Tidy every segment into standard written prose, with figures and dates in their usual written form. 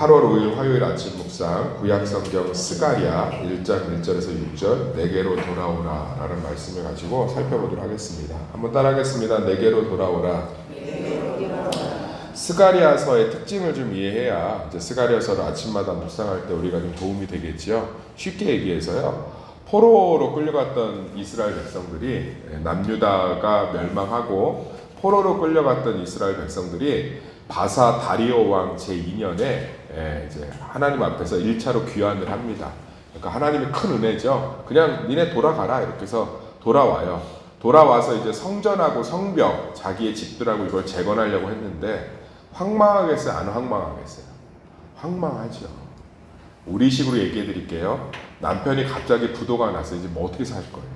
8월 5일 화요일 아침 묵상 구약성경 스가랴 1장 1절에서 6절 내게로 돌아오라 라는 말씀을 가지고 살펴보도록 하겠습니다. 한번 따라하겠습니다. 내게로 돌아오라. 스가랴서의 특징을 좀 이해해야 이제 스가랴서를 아침마다 묵상할 때 우리가 좀 도움이 되겠지요. 쉽게 얘기해서요. 포로로 끌려갔던 이스라엘 백성들이 남유다가 멸망하고 포로로 끌려갔던 이스라엘 백성들이 바사 다리오 왕 제2년에 이제 하나님 앞에서 1차로 귀환을 합니다. 그러니까 하나님의 큰 은혜죠. 그냥 니네 돌아가라 이렇게 해서 돌아와요. 돌아와서 이제 성전하고 성벽, 자기의 집들하고 이걸 재건하려고 했는데 황망하겠어요? 안 황망하겠어요? 황망하죠. 우리식으로 얘기해 드릴게요. 남편이 갑자기 부도가 났어요. 이제 뭐 어떻게 살 거예요?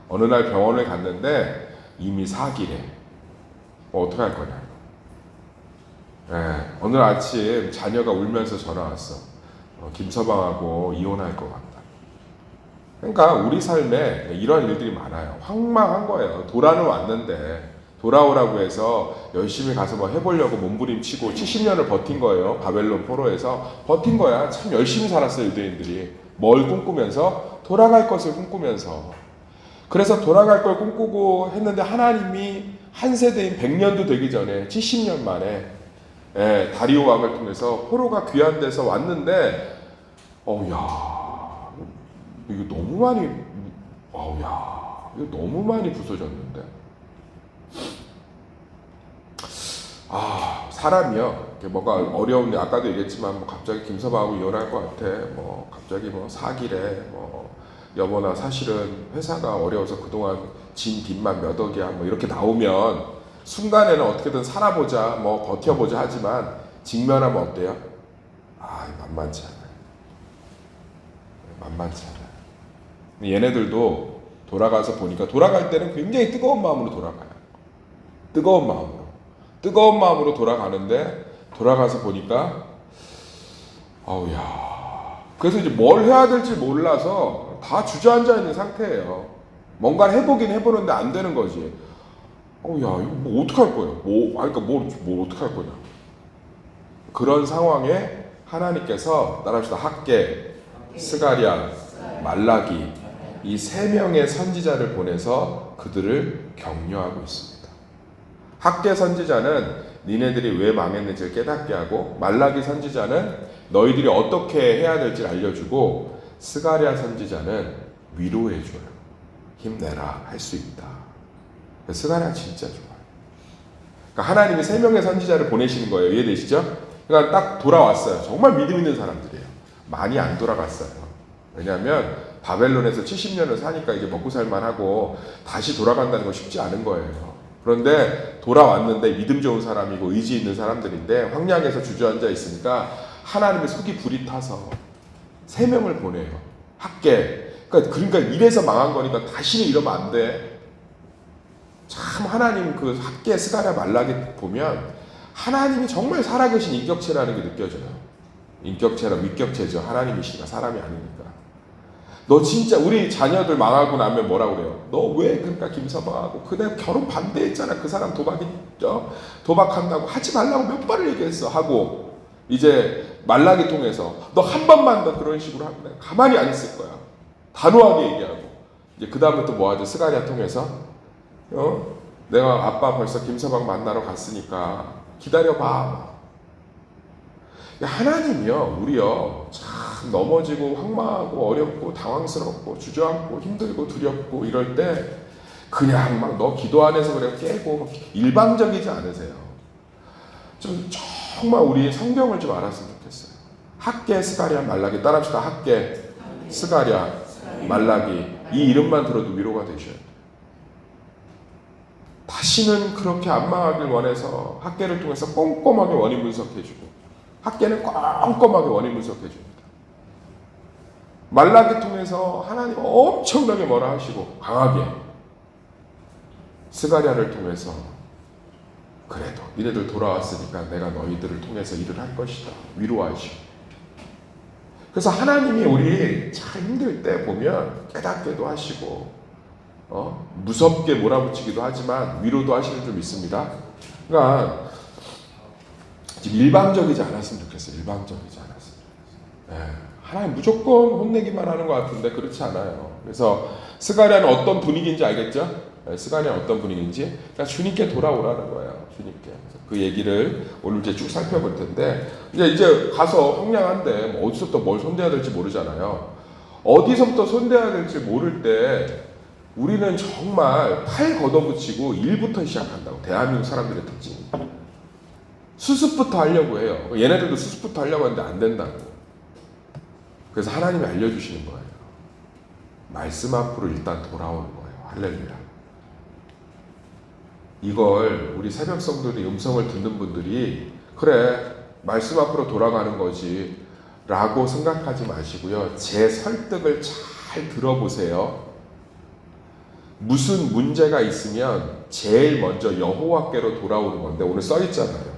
어느 날 병원에 갔는데 이미 사기래. 뭐 어떻게 할 거냐? 오늘 아침 자녀가 울면서 전화 왔어. 김서방하고 이혼할 것 같다. 그러니까 우리 삶에 이런 일들이 많아요. 황망한 거예요. 돌아는 왔는데 돌아오라고 해서 열심히 가서 뭐 해보려고 몸부림치고 70년을 버틴 거예요. 바벨론 포로에서 버틴 거야. 참 열심히 살았어요. 유대인들이. 뭘 꿈꾸면서? 돌아갈 것을 꿈꾸면서. 그래서 돌아갈 걸 꿈꾸고 했는데 하나님이 한 세대인 100년도 되기 전에 70년 만에 다리오 왕을 통해서 포로가 귀환돼서 왔는데 야 이거 너무 많이 야 이거 너무 많이 부서졌는데 사람이요 뭔가 어려운데 아까도 얘기했지만 뭐 갑자기 김서방하고 이혼할 것 같아 뭐 갑자기 뭐 사기래 뭐 여보나 사실은 회사가 어려워서 그동안 진 빚만 몇 억이야 뭐 이렇게 나오면 순간에는 어떻게든 살아보자, 뭐 버텨보자 하지만 직면하면 어때요? 만만치 않아요. 만만치 않아요. 얘네들도 돌아가서 보니까 돌아갈 때는 굉장히 뜨거운 마음으로 돌아가요. 뜨거운 마음으로 돌아가는데 돌아가서 보니까 그래서 이제 뭘 해야 될지 몰라서 다 주저앉아 있는 상태예요. 뭔가를 해보긴 해보는데 안 되는 거지. 이거 뭐 어떡할 거예요? 뭘 어떡할 거냐? 그런 상황에 하나님께서 따라합시다. 학개, 스가랴, 말라기 이 세 명의 선지자를 보내서 그들을 격려하고 있습니다. 학개 선지자는 니네들이 왜 망했는지를 깨닫게 하고 말라기 선지자는 너희들이 어떻게 해야 될지를 알려주고 스가랴 선지자는 위로해줘요. 힘내라, 할 수 있다. 스가랴 진짜 좋아요. 그러니까 하나님이 세 명의 선지자를 보내시는 거예요. 이해되시죠? 그러니까 딱 돌아왔어요. 정말 믿음 있는 사람들이에요. 많이 안 돌아갔어요. 왜냐하면 바벨론에서 70년을 사니까 이제 먹고 살만하고 다시 돌아간다는 건 쉽지 않은 거예요. 그런데 돌아왔는데 믿음 좋은 사람이고 의지 있는 사람들인데 황량에서 주저앉아 있으니까 하나님의 속이 불이 타서 세 명을 보내요. 학계. 그러니까 이래서 망한 거니까 다시는 이러면 안 돼. 참 하나님 그 학계 스가랴 말라기 보면 하나님이 정말 살아계신 인격체라는 게 느껴져요. 인격체라 위격체죠. 하나님이시니까 사람이 아니니까. 너 진짜 우리 자녀들 망하고 나면 뭐라고 그래요? 너 왜 그러니까 김서방하고 그내 결혼 반대했잖아. 그 사람 도박한다고 하지 말라고 몇 번을 얘기했어 하고 이제 말라기 통해서 너 한 번만 더 그런 식으로 하면 가만히 안 있을 거야. 단호하게 얘기하고 이제 그 다음부터 뭐 하죠? 스가랴 통해서 내가 아빠 벌써 김서방 만나러 갔으니까 기다려봐. 하나님이요, 우리요, 참 넘어지고 황망하고 어렵고 당황스럽고 주저앉고 힘들고 두렵고 이럴 때 그냥 막 너 기도 안 해서 그래 깨고 일방적이지 않으세요. 좀 정말 우리 성경을 좀 알았으면 좋겠어요. 학개, 스가랴, 말라기 따라합시다. 학개, 스가랴, 말라기 이 이름만 들어도 위로가 되셔야 돼요. 다시는 그렇게 안 망하길 원해서 학계를 통해서 꼼꼼하게 원인 분석해주고 학계는 꼼꼼하게 원인 분석해줍니다. 말라기 통해서 하나님 엄청나게 뭐라 하시고 강하게 스가랴를 통해서 그래도 니네들 돌아왔으니까 내가 너희들을 통해서 일을 할 것이다. 위로하시고 그래서 하나님이 우리 참 힘들 때 보면 깨닫게도 하시고 무섭게 몰아붙이기도 하지만 위로도 하시는 좀 있습니다. 그러니까 일방적이지 않았으면 좋겠어요. 일방적이지 않았으면 좋겠어요. 네. 하나님 무조건 혼내기만 하는 것 같은데 그렇지 않아요. 그래서 스가랴는 어떤 분위기인지 알겠죠? 네, 스가랴는 어떤 분위기인지 그러니까 주님께 돌아오라는 거예요. 주님께. 그래서 그 얘기를 오늘 이제 쭉 살펴볼 텐데 이제 가서 황량한데 뭐 어디서부터 뭘 손대야 될지 모르잖아요. 어디서부터 손대야 될지 모를 때 우리는 정말 팔 걷어붙이고 일부터 시작한다고. 대한민국 사람들의 특징이. 수습부터 하려고 해요. 얘네들도 수습부터 하려고 하는데 안 된다고. 그래서 하나님이 알려주시는 거예요. 말씀 앞으로 일단 돌아오는 거예요. 할렐루야. 이걸 우리 새벽 성도들이 음성을 듣는 분들이 그래 말씀 앞으로 돌아가는 거지 라고 생각하지 마시고요. 제 설득을 잘 들어보세요. 무슨 문제가 있으면 제일 먼저 여호와께로 돌아오는 건데 오늘 써 있잖아요.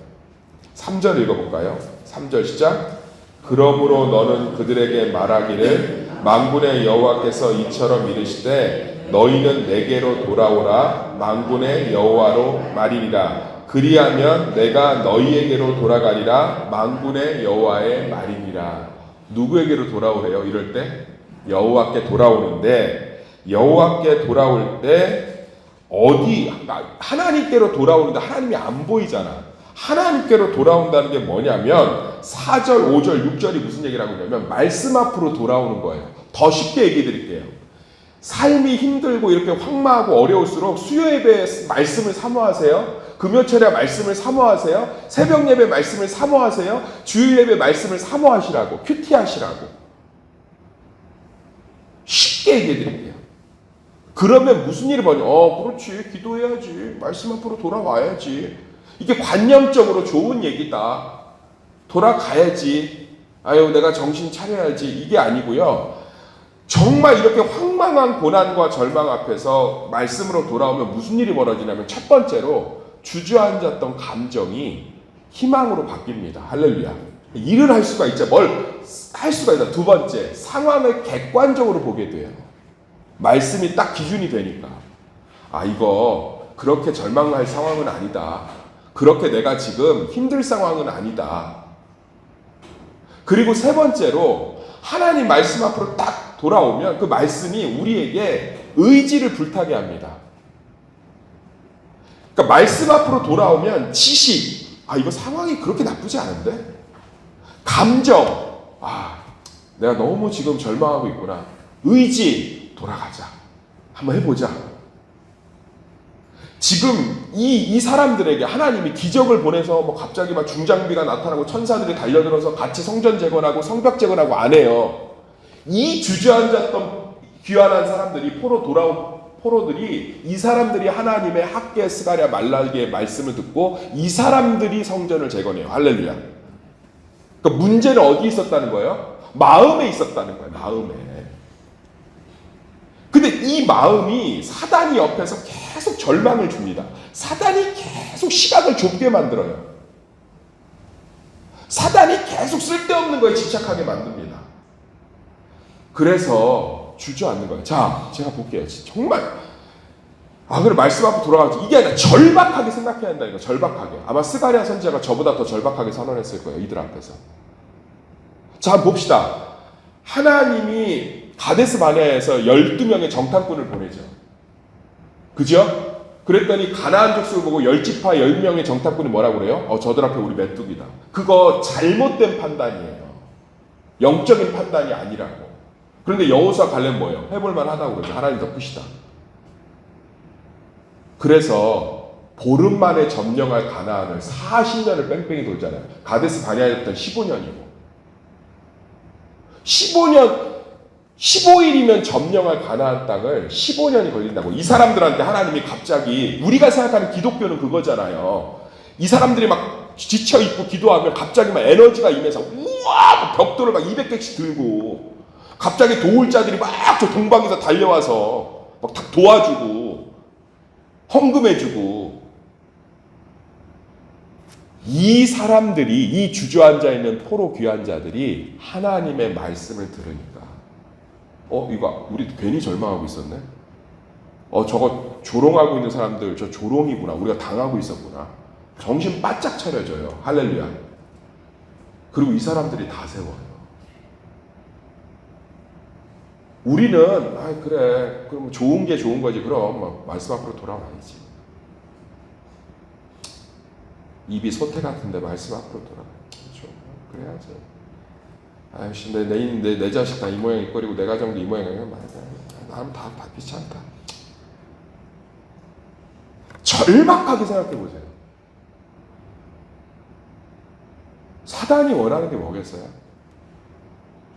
3절 읽어볼까요? 3절 시작. 그러므로 너는 그들에게 말하기를 만군의 여호와께서 이처럼 이르시되 너희는 내게로 돌아오라 만군의 여호와로 말이니라. 그리하면 내가 너희에게로 돌아가리라 만군의 여호와의 말이니라. 누구에게로 돌아오래요? 이럴 때 여호와께 돌아오는데 여호와께 돌아올 때 어디 하나님께로 돌아오는데 하나님이 안 보이잖아. 하나님께로 돌아온다는 게 뭐냐면 4절, 5절, 6절이 무슨 얘기를 하고 있냐면 말씀 앞으로 돌아오는 거예요. 더 쉽게 얘기해 드릴게요. 삶이 힘들고 이렇게 황망하고 어려울수록 수요 예배 말씀을 사모하세요. 금요철에 말씀을 사모하세요. 새벽 예배 말씀을 사모하세요. 주일 예배 말씀을 사모하시라고. 큐티하시라고. 쉽게 얘기해 드릴게요. 그러면 무슨 일이 벌어져? 그렇지. 기도해야지. 말씀 앞으로 돌아와야지. 이게 관념적으로 좋은 얘기다. 돌아가야지. 아유, 내가 정신 차려야지. 이게 아니고요. 정말 이렇게 황망한 고난과 절망 앞에서 말씀으로 돌아오면 무슨 일이 벌어지냐면 첫 번째로 주저앉았던 감정이 희망으로 바뀝니다. 할렐루야. 일을 할 수가 있죠. 뭘 할 수가 있다. 두 번째, 상황을 객관적으로 보게 돼요. 말씀이 딱 기준이 되니까. 이거 그렇게 절망할 상황은 아니다. 그렇게 내가 지금 힘들 상황은 아니다. 그리고 세 번째로 하나님 말씀 앞으로 딱 돌아오면 그 말씀이 우리에게 의지를 불타게 합니다. 그러니까 말씀 앞으로 돌아오면 지식, 이거 상황이 그렇게 나쁘지 않은데? 감정, 내가 너무 지금 절망하고 있구나. 의지, 돌아가자. 한번 해보자. 지금 이 사람들에게 하나님이 기적을 보내서 갑자기 막 중장비가 나타나고 천사들이 달려들어서 같이 성전 재건하고 성벽 재건하고 안 해요. 이 주저앉았던 귀환한 사람들이 돌아온 포로들이 이 사람들이 하나님의 학계 스가랴 말라기의 말씀을 듣고 이 사람들이 성전을 재건해요. 할렐루야. 그러니까 문제는 어디 있었다는 거예요? 마음에 있었다는 거예요. 마음에. 근데 이 마음이 사단이 옆에서 계속 절망을 줍니다. 사단이 계속 시각을 좁게 만들어요. 사단이 계속 쓸데없는 거에 집착하게 만듭니다. 그래서 주저앉는 거예요. 자, 제가 볼게요. 정말 그래 말씀 앞으로 돌아가지. 이게 아니라 절박하게 생각해야 한다니까. 절박하게. 아마 스가랴 선지자가 저보다 더 절박하게 선언했을 거예요. 이들 앞에서. 자, 한번 봅시다. 하나님이 가데스 바네아에서 12명의 정탐꾼을 보내죠. 그죠? 그랬더니 가나안 족속을 보고 10지파 10명의 정탐꾼이 뭐라고 그래요? 저들 앞에 우리 메뚜기다. 그거 잘못된 판단이에요. 영적인 판단이 아니라고. 그런데 여호수아 갈렙 뭐예요? 해볼만 하다고 그러죠. 하나님 더 크시다. 그래서 보름 만에 점령할 가나안을 40년을 뺑뺑이 돌잖아요. 가데스 바네아부터 15년이고 15일이면 점령할 가나안 땅을 15년이 걸린다고. 이 사람들한테 하나님이 갑자기, 우리가 생각하는 기독교는 그거잖아요. 이 사람들이 막 지쳐있고 기도하면 갑자기 막 에너지가 임해서 우와 벽돌을 막 200개씩 들고 갑자기 도울 자들이 막 저 동방에서 달려와서 막 다 도와주고 헌금해주고. 이 사람들이, 이 주저앉아 있는 포로 귀환자들이 하나님의 말씀을 들으니까 이거 우리 괜히 절망하고 있었네. 저거 조롱하고 있는 사람들 저 조롱이구나. 우리가 당하고 있었구나. 정신 바짝 차려져요. 할렐루야. 그리고 이 사람들이 다 세워요. 우리는 그래 그럼 좋은 게 좋은 거지. 그럼 막 말씀 앞으로 돌아와야지. 입이 소태 같은데 말씀 앞으로 돌아와야지. 그래야지. 아이씨 내 자식 다 이 모양 이꼴이고 내 가정도 이 모양이야. 나는 다 귀찮다. 절박하게 생각해 보세요. 사단이 원하는 게 뭐겠어요?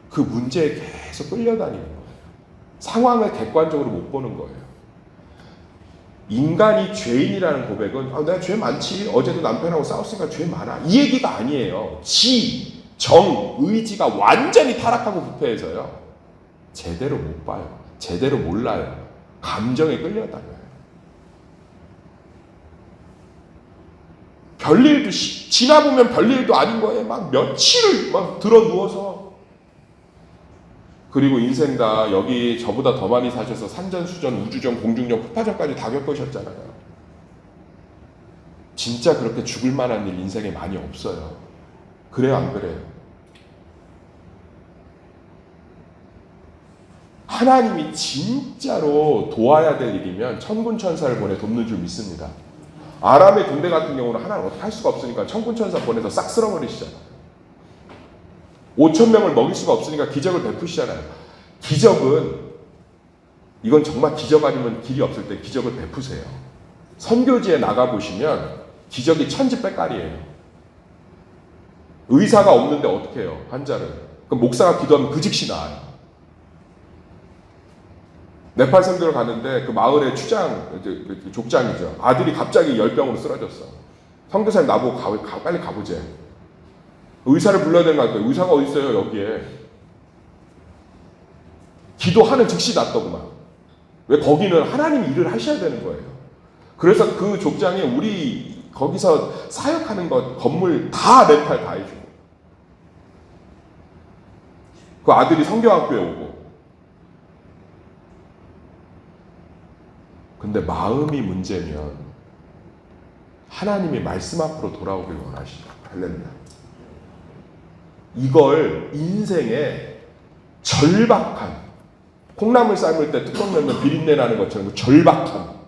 그 문제에 계속 끌려다니는 거예요. 상황을 객관적으로 못 보는 거예요. 인간이 죄인이라는 고백은 내가 죄 많지. 어제도 남편하고 싸웠으니까 죄 많아. 이 얘기가 아니에요. 정, 의지가 완전히 타락하고 부패해서요. 제대로 못 봐요. 제대로 몰라요. 감정에 끌려다녀요. 별일도 지나보면 별일도 아닌 거예요. 막 며칠을 막 들어 누워서. 그리고 인생 다 여기 저보다 더 많이 사셔서 산전수전, 우주전, 공중전, 폭파전까지 다 겪으셨잖아요. 진짜 그렇게 죽을 만한 일 인생에 많이 없어요. 그래요, 안 그래요? 하나님이 진짜로 도와야 될 일이면 천군 천사를 보내 돕는 줄 믿습니다. 아람의 군대 같은 경우는 하나는 어떻게 할 수가 없으니까 천군 천사 보내서 싹 쓸어버리시잖아요. 5,000명을 먹일 수가 없으니까 기적을 베푸시잖아요. 기적은 이건 정말 기적 아니면 길이 없을 때 기적을 베푸세요. 선교지에 나가보시면 기적이 천지백깔이에요. 의사가 없는데 어떻게 해요? 환자를. 그럼 목사가 기도하면 그 즉시 나아요. 네팔 선교를 갔는데 그 마을의 족장이죠. 아들이 갑자기 열병으로 쓰러졌어. 선교사님 나보고 빨리 가보재. 의사를 불러야 되는 거 같아요. 의사가 어디 있어요 여기에. 기도하는 즉시 낫더구만. 왜? 거기는 하나님이 일을 하셔야 되는 거예요. 그래서 그 족장에 우리 거기서 사역하는 것 건물 다 렌탈 다 해주고, 그 아들이 성경학교에 오고. 근데 마음이 문제면 하나님이 말씀 앞으로 돌아오길 원하시죠. 할렐루야. 이걸 인생의 절박함, 콩나물 삶을 때 뚜껑 열면 비린내 나는 것처럼 그 절박함,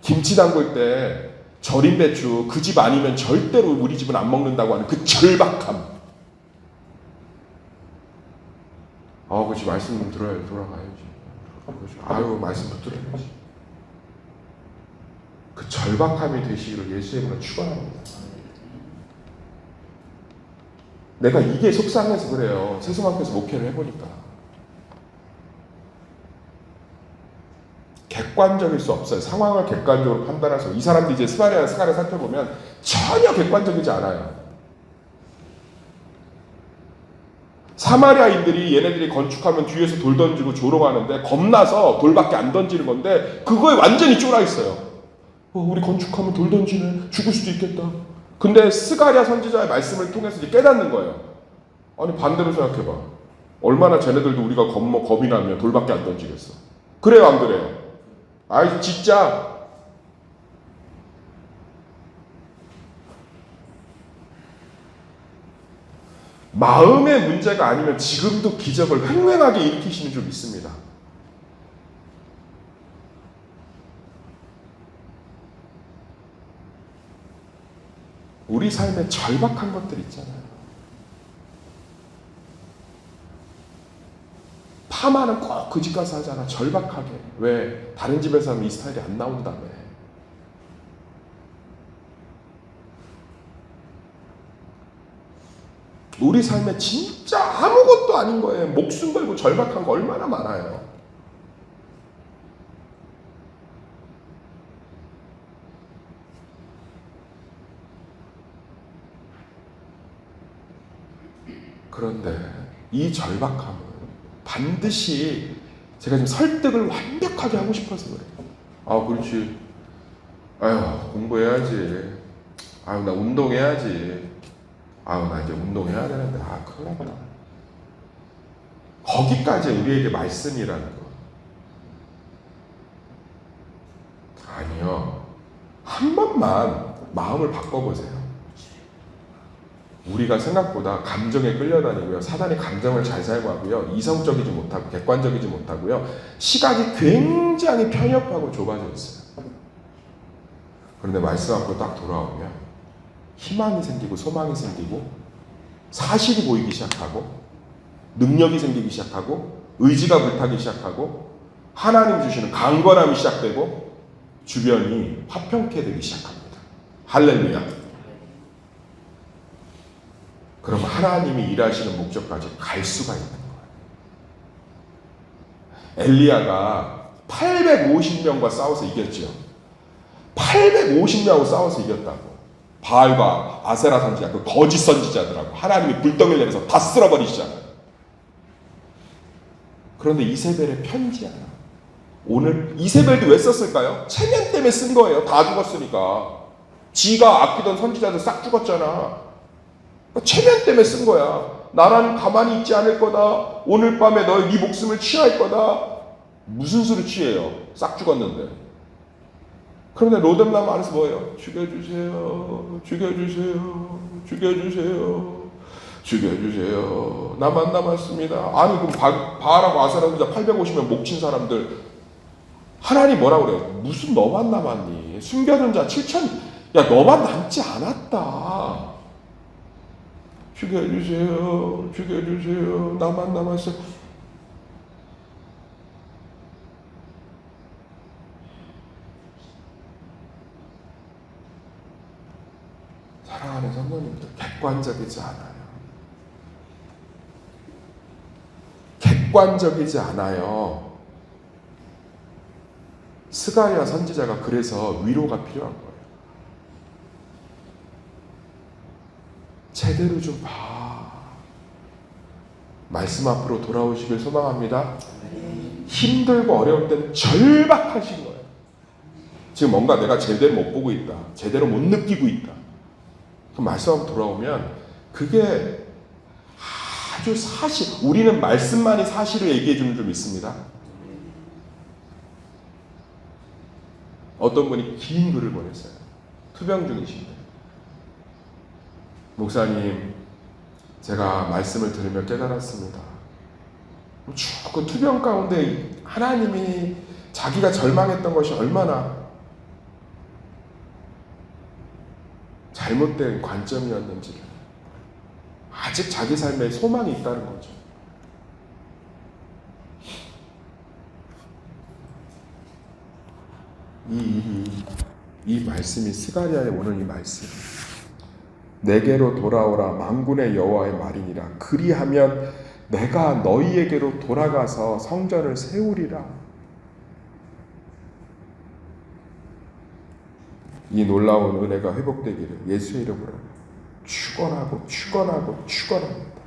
김치 담글 때 절인 배추 그 집 아니면 절대로 우리 집은 안 먹는다고 하는 그 절박함. 그렇지. 말씀 좀 돌아가야지. 말씀 붙들어야지. 그 절박함이 되시기를 예수의 이름으로 축원합니다. 내가 이게 속상해서 그래요. 세수만께서 목회를 해보니까. 객관적일 수 없어요. 상황을 객관적으로 판단해서. 이 사람들이 이제 스가랴를 살펴보면 전혀 객관적이지 않아요. 사마리아인들이 얘네들이 건축하면 뒤에서 돌 던지고 조롱하는데 겁나서 돌밖에 안 던지는 건데 그거에 완전히 쫄아 있어요. 우리 건축하면 돌 던지네. 죽을 수도 있겠다. 근데 스가랴 선지자의 말씀을 통해서 이제 깨닫는 거예요. 아니 반대로 생각해봐. 얼마나 쟤네들도 우리가 겁이 나면 돌밖에 안 던지겠어. 그래요, 안 그래요? 진짜. 마음의 문제가 아니면 지금도 기적을 횡행하게 일으키시는 줄 믿습니다. 우리 삶에 절박한 것들 있잖아요. 파마는 꼭 그 집 가서 하잖아. 절박하게. 왜? 다른 집에서 하면 이 스타일이 안 나온다며. 우리 삶에 진짜 아무것도 아닌 거예요. 목숨 걸고 절박한 거 얼마나 많아요. 그런데 이 절박함은 반드시 제가 지금 설득을 완벽하게 하고 싶어서 그래요. 그렇지. 공부해야지. 나 운동해야지. 나 이제 운동해야 되는데. 큰일 났다. 거기까지 우리에게 말씀이라는 거. 아니요. 한 번만 마음을 바꿔보세요. 우리가 생각보다 감정에 끌려다니고요. 사단이 감정을 잘 사용하고요. 이성적이지 못하고 객관적이지 못하고요. 시각이 굉장히 편협하고 좁아져 있어요. 그런데 말씀 앞으로 딱 돌아오면 희망이 생기고 소망이 생기고 사실이 보이기 시작하고 능력이 생기기 시작하고 의지가 불타기 시작하고 하나님 주시는 강건함이 시작되고 주변이 화평케 되기 시작합니다. 할렐루야. 그럼 하나님이 일하시는 목적까지 갈 수가 있는 거예요. 엘리야가 850명과 싸워서 이겼죠. 850명하고 싸워서 이겼다고. 바알과 아세라 선지자, 그 거짓 선지자들하고 하나님이 불덩이를 내려서 다 쓸어버리시잖아요. 그런데 이세벨의 편지 하나. 오늘 이세벨도 왜 썼을까요? 체면 때문에 쓴 거예요. 다 죽었으니까. 지가 아끼던 선지자들 싹 죽었잖아. 체면 때문에 쓴 거야. 나라는 가만히 있지 않을 거다. 오늘 밤에 너희 네 목숨을 취할 거다. 무슨 수를 취해요? 싹 죽었는데. 그런데 로뎀나무 안에서 뭐예요? 죽여주세요. 죽여주세요. 죽여주세요. 죽여주세요. 나만 남았습니다. 아니 그럼 바알하고 아세라 선지자 850명 목친 사람들 하나님 뭐라 그래요? 무슨 너만 남았니? 숨겨둔 자 7천. 야 너만 남지 않았다. 죽여주세요. 죽여주세요. 나만 남았어. 사랑하는 성도님들, 객관적이지 않아요. 객관적이지 않아요. 스가랴 선지자가 그래서 위로가 필요한 거예요. 제대로 좀 봐. 말씀 앞으로 돌아오시길 소망합니다. 힘들고 어려울 때는 절박하신 거예요. 지금 뭔가 내가 제대로 못 보고 있다. 제대로 못 느끼고 있다. 그 말씀 앞으로 돌아오면 그게 아주 사실, 우리는 말씀만이 사실을 얘기해 주는 줄 믿습니다. 어떤 분이 긴 글을 보냈어요. 투병 중이신데. 목사님, 제가 말씀을 들으며 깨달았습니다. 쭉 그 투병 가운데 하나님이 자기가 절망했던 것이 얼마나 잘못된 관점이었는지를, 아직 자기 삶에 소망이 있다는 거죠. 이 말씀이 스가랴에 오는 이 말씀. 내게로 돌아오라 만군의 여호와의 말이니라. 그리하면 내가 너희에게로 돌아가서 성전을 세우리라. 이 놀라운 은혜가 회복되기를 예수의 이름으로 축원하고 축원하고 축원합니다.